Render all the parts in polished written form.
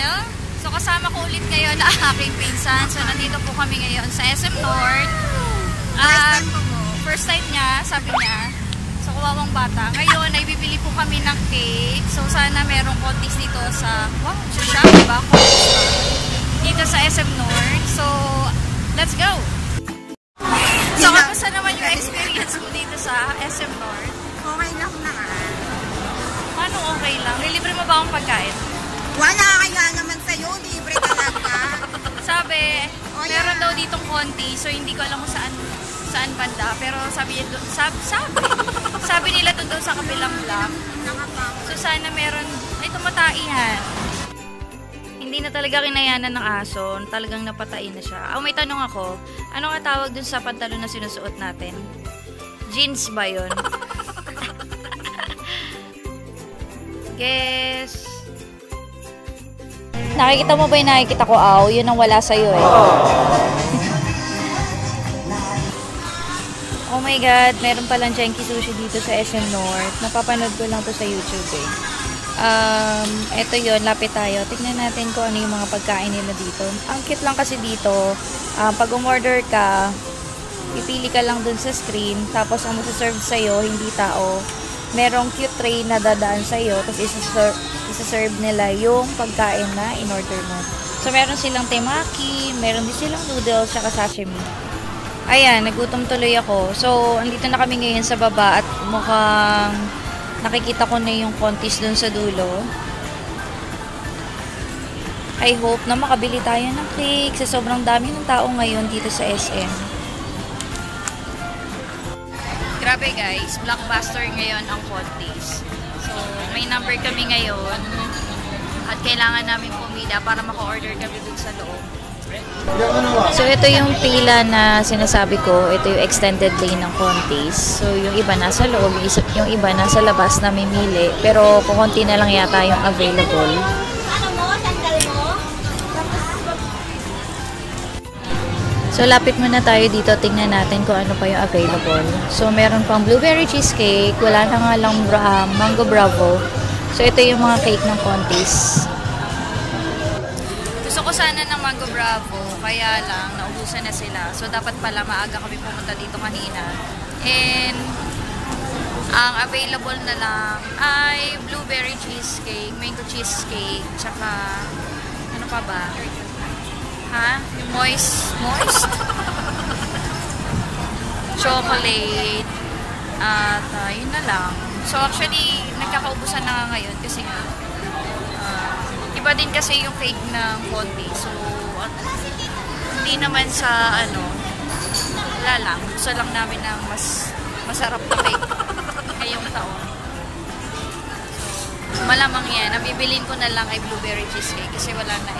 smile. So kasama ko ulit ngayon na aking pinsan. So nandito po kami ngayon sa SM North. First time niya, sabi niya. So kawawang bata. Ngayon ay bibili po kami ng cake. So sana merong contest dito sa shop, diba? Dito sa SM North. So let's go! So kamusta naman yung experience mo dito sa SM North? Okay lang naman. Paano okay lang? Nilibre mo ba akong pagkain? Wala, kaya naman sa'yo. Libre talaga. Sabi, meron daw ditong konti. So hindi ko alam kung saan banda. Pero sabi nila doon daw sa kabilang block. So sana meron, ay tumataihan. Hindi na talaga kinayanan ng aso. Talagang napatay na siya. May tanong ako. Ano nga tawag dun sa pantalon na sinusuot natin? Jeans ba yun? Guess. Nakikita mo ba yung nakikita ko, Aw? Yun ang wala sa'yo eh. Oh my God, meron palang Genki Sushi dito sa SM North. Napapanood ko lang to sa YouTube eh. Eto yun, lapit tayo. Tignan natin kung ano yung mga pagkain nila dito. Ang cute lang kasi dito, pag umorder ka, pipili ka lang dun sa screen, tapos ang masaserve sa'yo, hindi tao. Merong cute tray na dadaan sa'yo, tapos isa-serve nila yung pagkain na in-order mo. So, meron silang temaki, meron din silang noodles, saka sashimi. Ayan, nagutom tuloy ako. So, andito na kami ngayon sa baba at mukhang nakikita ko na yung contest dun sa dulo. I hope na makabili tayo ng cake sa sobrang dami ng tao ngayon dito sa SM. Grabe guys, blockbuster ngayon ang contest. So, may number kami ngayon at kailangan namin pumila para maka-order kami dun sa loob. So, ito yung pila na sinasabi ko. Ito yung extended lane ng contest. So, yung iba nasa loob, yung iba nasa labas na mimili. Pero, kukunti na lang yata yung available. So, lapit muna tayo dito. Tingnan natin kung ano pa yung available. So, meron pang blueberry cheesecake. Wala na nga lang mango bravo. So, ito yung mga cake ng contest. Gusto ko sana ng mango bravo. Kaya lang, naubusan na sila. So, dapat pala maaga kami pumunta dito kanina. And, ang available na lang ay blueberry cheesecake, mango cheesecake, tsaka, ano pa ba? Yung moist chocolate at yun na lang. So actually nagkakaubusan na nga ngayon kasi iba din kasi yung cake ng konti. So hindi naman sa wala lang. Gusto lang namin ng mas masarap na cake ngayong taon. So malamang yan. Nabibilin ko na lang ay blueberry cheesecake kasi wala na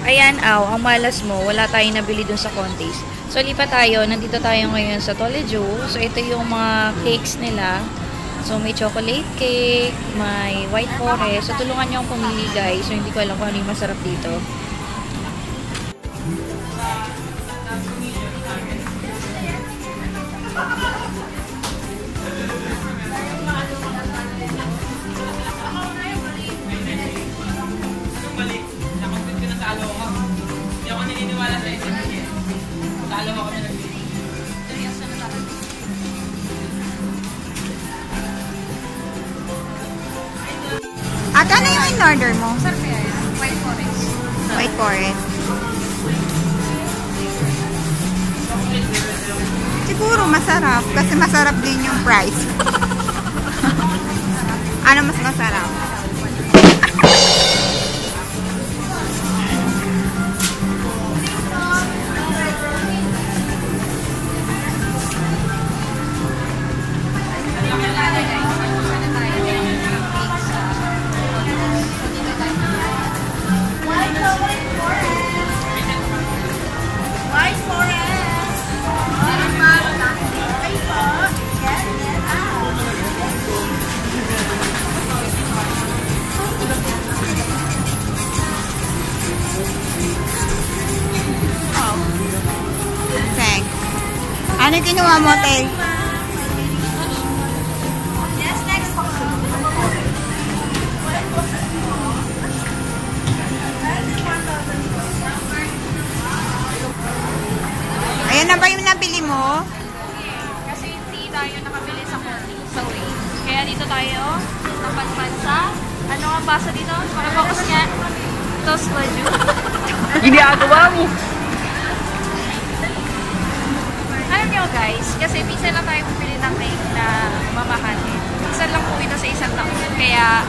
Ayan, ang malas mo, wala tayong nabili dun sa contest. So, lipat tayo. Nandito tayo ngayon sa Toledo. So, ito yung mga cakes nila. So, may chocolate cake, may white forest. So, tulungan nyo akong pumili, guys. So, hindi ko alam kung ano yung masarap dito. At ano yung in-order mo? Sarap yan. White forest. White forest. Siguro masarap. Kasi masarap din yung price. Ano mas masarap? Ano kinuha mo, Tay? Yes, next. mga basa dito. Makapokus nga. Toast baju. Ginagawa mo. Alam nyo guys, kasi minsan lang tayo pumili ng cake na mamahalin. Minsan lang po ito sa isang taon. Kaya,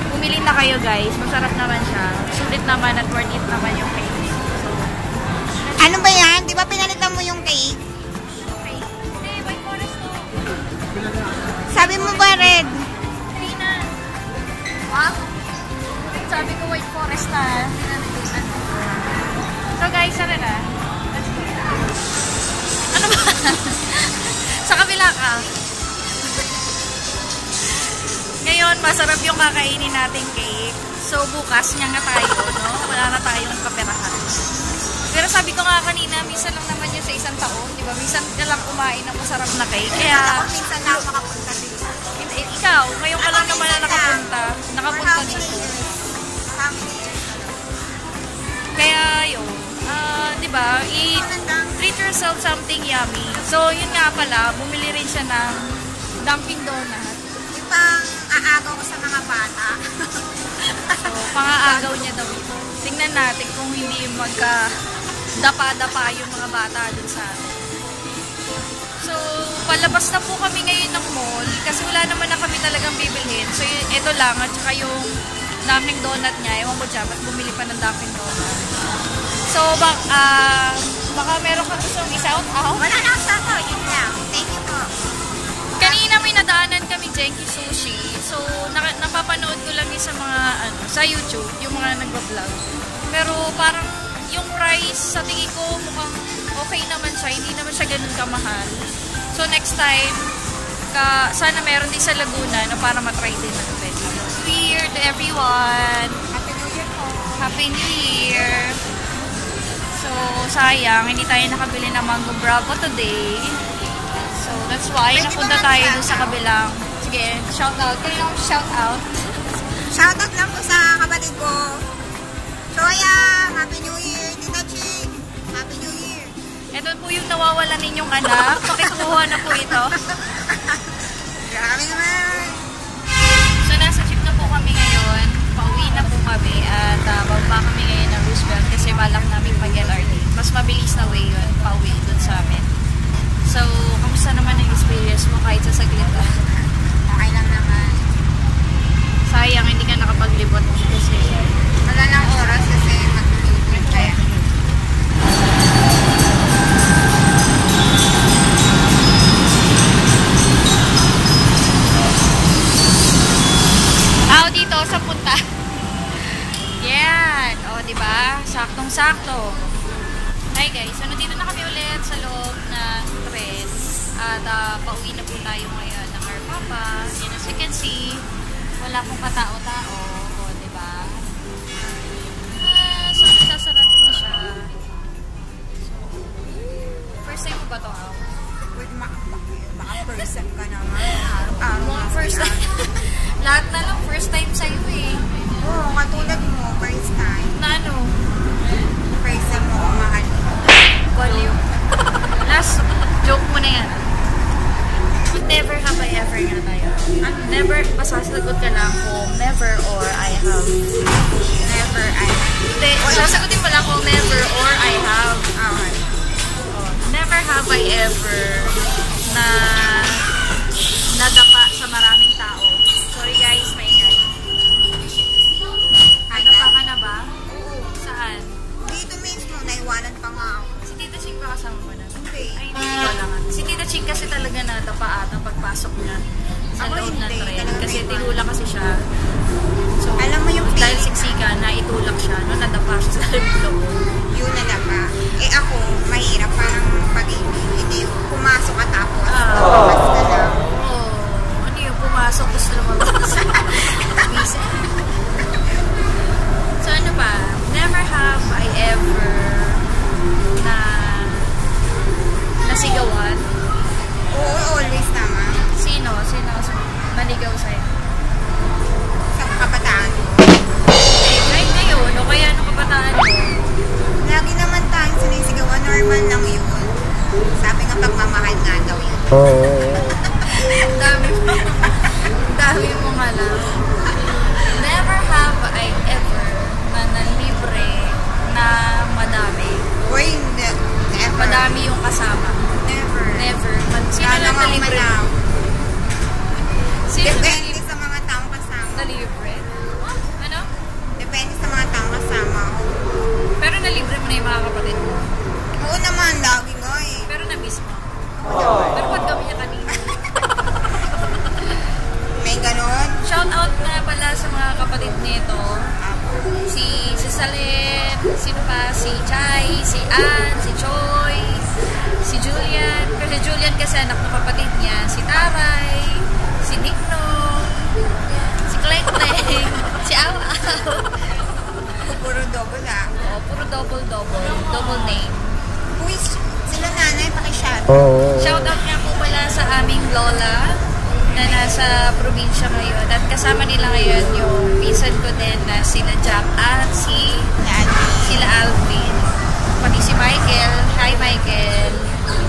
pumili na kayo guys. Masarap naman siya. Sulit naman at worth it naman yung cake. So, Ano ba yan? Di ba pinalitan mo yung cake? okay. Hindi, white forest to. Sabi mo ba red? Hindi na. Wow. Sabi ko white forest na. Hindi na nagdusan. So guys, ano na? Let's go. Ano ba? Sa kabila ka. Ngayon, masarap yung kakainin nating cake. So, bukas nga tayo, no? Wala na tayong kaperahan. Pero sabi ko nga kanina, minsan lang naman yun sa isang taon, di ba? Minsan ka lang kumain ng masarap na cake. Kaya, Minsan na ako makapunta dito. ikaw, ngayon ka lang naman na nakapunta dito. Kaya, yun. Di ba? Treat yourself something yummy. So, yun nga pala, bumili rin siya ng Dunkin' Donut. Yung pang aagaw ko sa mga bata. So, pangaagaw niya daw ito. Tingnan natin kung hindi magka-dapa-dapa yung mga bata dun sa atin. So, palabas na po kami ngayon ng mall kasi wala naman na kami talagang bibilhin. So, ito lang at saka yung Dunkin' Donut niya. Ewan ko dyan, ba't bumili pa ng Dunkin' Donut? So, baka meron kang gustong i-shout out? Wala na ako sa to. Yun lang. Thank you po. Kanina may nadaanan kami Genki Sushi. So, napapanood ko lang yun sa mga, sa YouTube, yung mga nagbablog. Pero parang yung price, sa tingin ko mukhang okay naman siya. Hindi naman siya ganun kamahal. So, next time, sana meron din sa Laguna na para matry din natin. New Year to everyone! Happy New Year po. Happy New Year! So, sayang, hindi tayo nakabili ng Mango Bravo today. So, that's why napunta tayo dun sa kabilang. Sige, shout out. Kaya lang shout out. Shoutout lang po sa kapatid ko. Soya, Happy New Year. Tita Ching, Happy New Year. Ito po yung nawawalan ninyong anak. Pakikuha na po ito. Grabe naman. So, nasa jeep na po kami ngayon. Pauwi na po kami. At bababa kami ngayon ng Roosevelt kasi balak namin mag-LRT. Mas mabilis na way yun. Pauwi dun sa amin. So, kamusta naman ang experience mo kahit sa saglit? Okay lang naman. Sayang, hindi ka nakapaglibot kasi Wala lang oras kasi mag-meeting kaya. dito sa punta. Yan. O, diba? Saktong-sakto. Hi guys. So, nandito na kami ulit sa loob ng tren. At pauwi na po tayo ngayon ng our papa. Yan, as you can see, wala pong katao-tao. O, diba? So, nagsasarado na siya. So, first time mo ba ito, Aw? Baka first time ka naman. Araw-araw. Mga first time. Lahat na lang first time sa'yo eh. Oo, katulad mo, first time. Na ano? First time mo kumahal. Baliw. Last joke mo na yan. Never have I ever nga tayo. Never, masasagot ka lang kung never or I have. Never I Hindi, sasagutin mo lang kung never or I have. Okay. Never have I ever na nadapa sa maraming tao. Sorry guys, maingay. Nadapa ka na ba? Saan? Dito mismo, naiwanan pa nga ako. Si Tita Ching ba kasama mo na? Hindi. Ay, hindi ko lang. Si Tita Ching kasi talaga nadapa ata pagpasok niya sa Ako loob ng hindi, tren. talaga Kasi naiwanan. tinulak kasi siya. So, Alam mo yung dahil feeling? siksikan na itulak siya, no, nadapa siya sa loob. Yun na dapa. Eh ako, mahirap. Parang pag-ibig. Hindi pumasok ka tapos. Mas ka lang. Oo. Ano yung pumasok tapos lumabas? Bisa. So ano pa? Never have I ever na nasigawan. Oo, always naman. Sino? Sino naligaw sa'yo? Sa kabataan. Eh, kahit ngayon, o kaya nung kabataan mo, Lagi naman tayong sinisigawan. Normal lang yun. Sabi nga pagmamahal nga daw yun. ang dami mo. Ang dami mo nga lang. Never Wala lang akong nalibre? malaw. Sino Depende sa mga taong kasama. nalibre? Ano? Depende sa mga taong kasama ko. Pero nalibre mo na yung mga kapatid mo. Oo naman, lagi nga eh. Pero na-miss mo. Pero ba't gawin niya kanina? May ganon. Shout out na pala sa mga kapatid nito. Si Salen, sino pa? Si Chai, si Ann, si Choi, si Julian. Kasi Julian kasi anak ng kapatid niya. Si Taray, si Nikno, si Kleng Kleng, si Aw Aw. Puro double ah. Oh, puro double name. Uy, sila nanay, pakishot. Shout out nga po pala sa aming lola na nasa probinsya ngayon. At kasama nila ngayon yung pinsan ko din na sila Jack at sila Alvin. Pati si Michael. Hi Michael.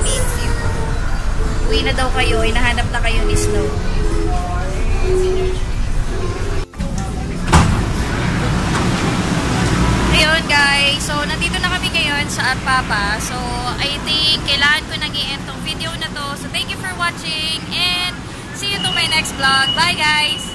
Miss you. Uwi na daw kayo. Hinahanap na kayo ni Snow. Ayun guys. So, nandito na kami ngayon sa Arpapa. So, I think kailangan ko nang i-end tong video na to. So, thank you for watching and see you to my next vlog. Bye guys!